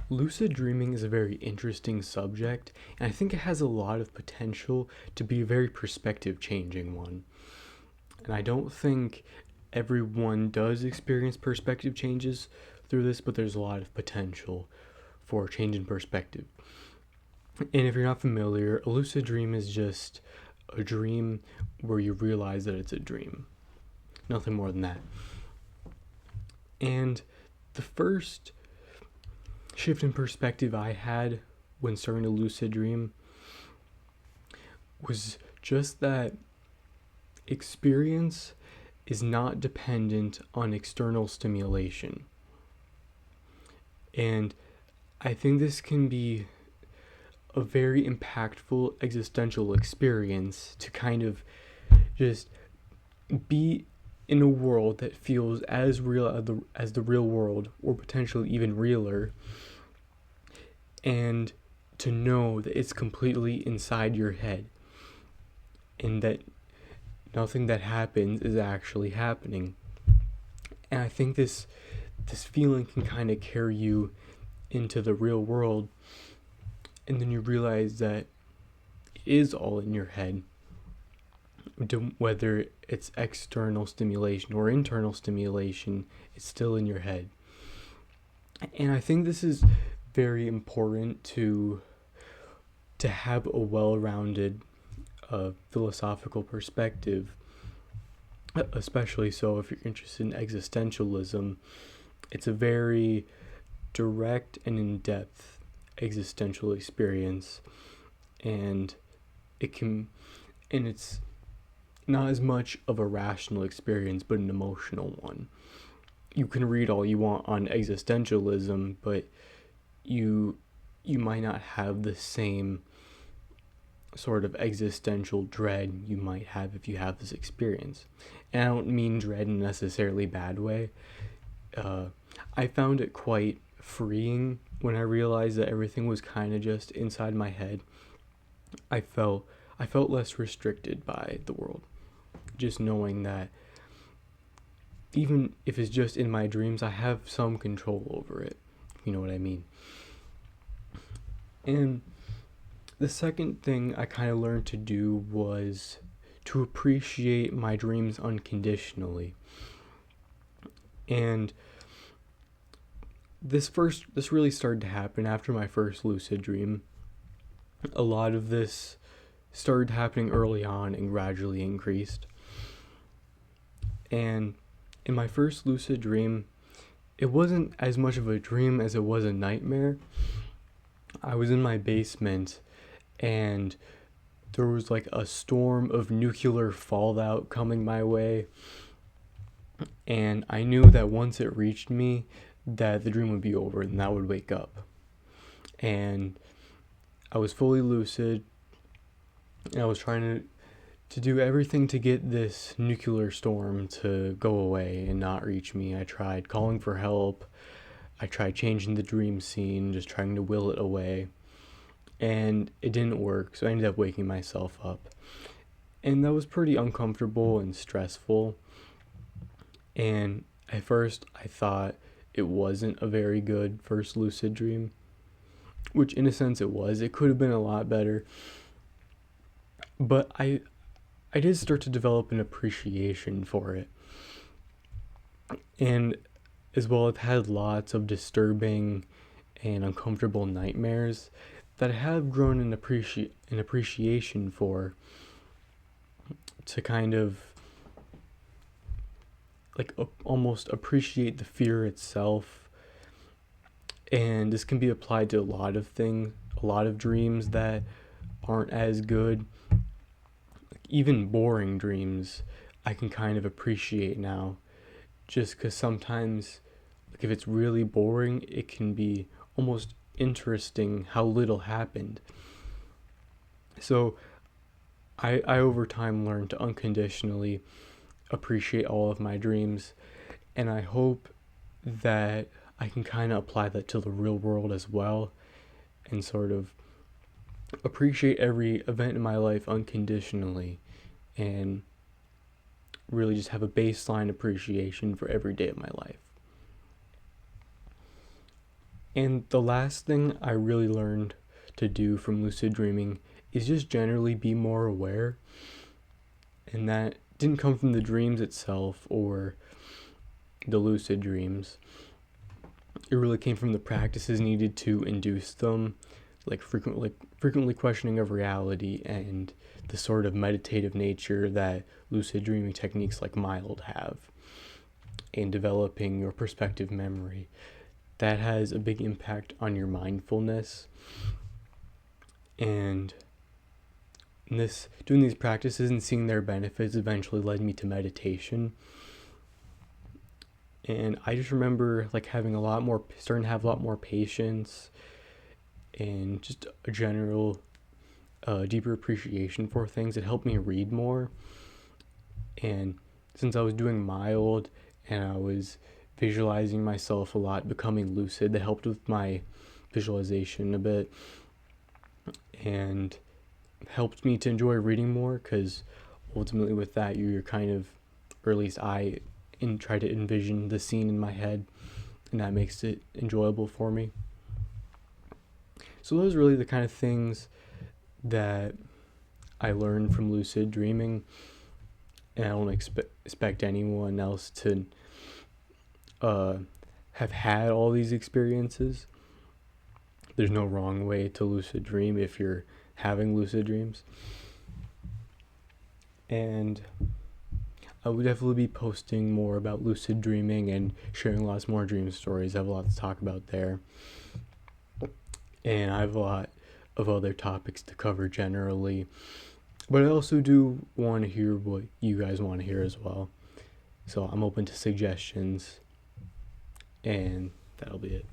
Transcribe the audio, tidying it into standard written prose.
Lucid dreaming is a very interesting subject, and I think it has a lot of potential to be a very perspective changing one. And I don't think everyone does experience perspective changes through this, but there's a lot of potential for a change in perspective. And if you're not familiar, a lucid dream is just a dream where you realize that it's a dream. Nothing more than that. And the first shift in perspective I had when starting to lucid dream was just that experience is not dependent on external stimulation. And I think this can be a very impactful existential experience to kind of just be in a world that feels as real as the real world, or potentially even realer, and to know that it's completely inside your head and that nothing that happens is actually happening. And I think this feeling can kind of carry you into the real world, and then you realize that it is all in your head, whether it's external stimulation or internal stimulation, it's still in your head. And I think this is very important to have a well-rounded philosophical perspective, especially so if you're interested in existentialism. It's a very direct and in-depth existential experience, and it's not as much of a rational experience, but an emotional one. You can read all you want on existentialism, but you might not have the same sort of existential dread you might have if you have this experience. And I don't mean dread in a necessarily bad way. I found it quite freeing when I realized that everything was kind of just inside my head. I felt less restricted by the world, just knowing that even if it's just in my dreams, I have some control over it, if you know what I mean. And the second thing I kind of learned to do was to appreciate my dreams unconditionally. And this really started to happen after my first lucid dream. A lot of this started happening early on and gradually increased. And in my first lucid dream, it wasn't as much of a dream as it was a nightmare. I was in my basement, and there was like a storm of nuclear fallout coming my way. And I knew that once it reached me, that the dream would be over and I would wake up. And I was fully lucid, and I was trying to do everything to get this nuclear storm to go away and not reach me. I tried calling for help. I tried changing the dream scene, just trying to will it away. And it didn't work, so I ended up waking myself up. And that was pretty uncomfortable and stressful. And at first, I thought it wasn't a very good first lucid dream, which in a sense it was. It could have been a lot better. But I did start to develop an appreciation for it. And as well, I've had lots of disturbing and uncomfortable nightmares that I have grown an appreciation for, to kind of like almost appreciate the fear itself. And this can be applied to a lot of things, a lot of dreams that aren't as good. Even boring dreams I can kind of appreciate now, just because sometimes, like, if it's really boring, it can be almost interesting how little happened. So I over time learned to unconditionally appreciate all of my dreams, and I hope that I can kind of apply that to the real world as well, and sort of appreciate every event in my life unconditionally, and really just have a baseline appreciation for every day of my life. And the last thing I really learned to do from lucid dreaming is just generally be more aware. And that didn't come from the dreams itself or the lucid dreams. It really came from the practices needed to induce them, like frequently questioning of reality and the sort of meditative nature that lucid dreaming techniques like mild have, and developing your perspective memory. That has a big impact on your mindfulness. And doing these practices and seeing their benefits eventually led me to meditation. And I just remember like starting to have a lot more patience and just a general deeper appreciation for things. It helped me read more. And since I was doing mild and I was visualizing myself a lot, becoming lucid, that helped with my visualization a bit and helped me to enjoy reading more, because ultimately with that you're kind of, or at least I try to envision the scene in my head, and that makes it enjoyable for me. So those are really the kind of things that I learned from lucid dreaming, and I don't expect anyone else to have had all these experiences. There's no wrong way to lucid dream if you're having lucid dreams. And I will definitely be posting more about lucid dreaming and sharing lots more dream stories. I have a lot to talk about there. And I have a lot of other topics to cover generally. But I also do want to hear what you guys want to hear as well. So I'm open to suggestions. And that'll be it.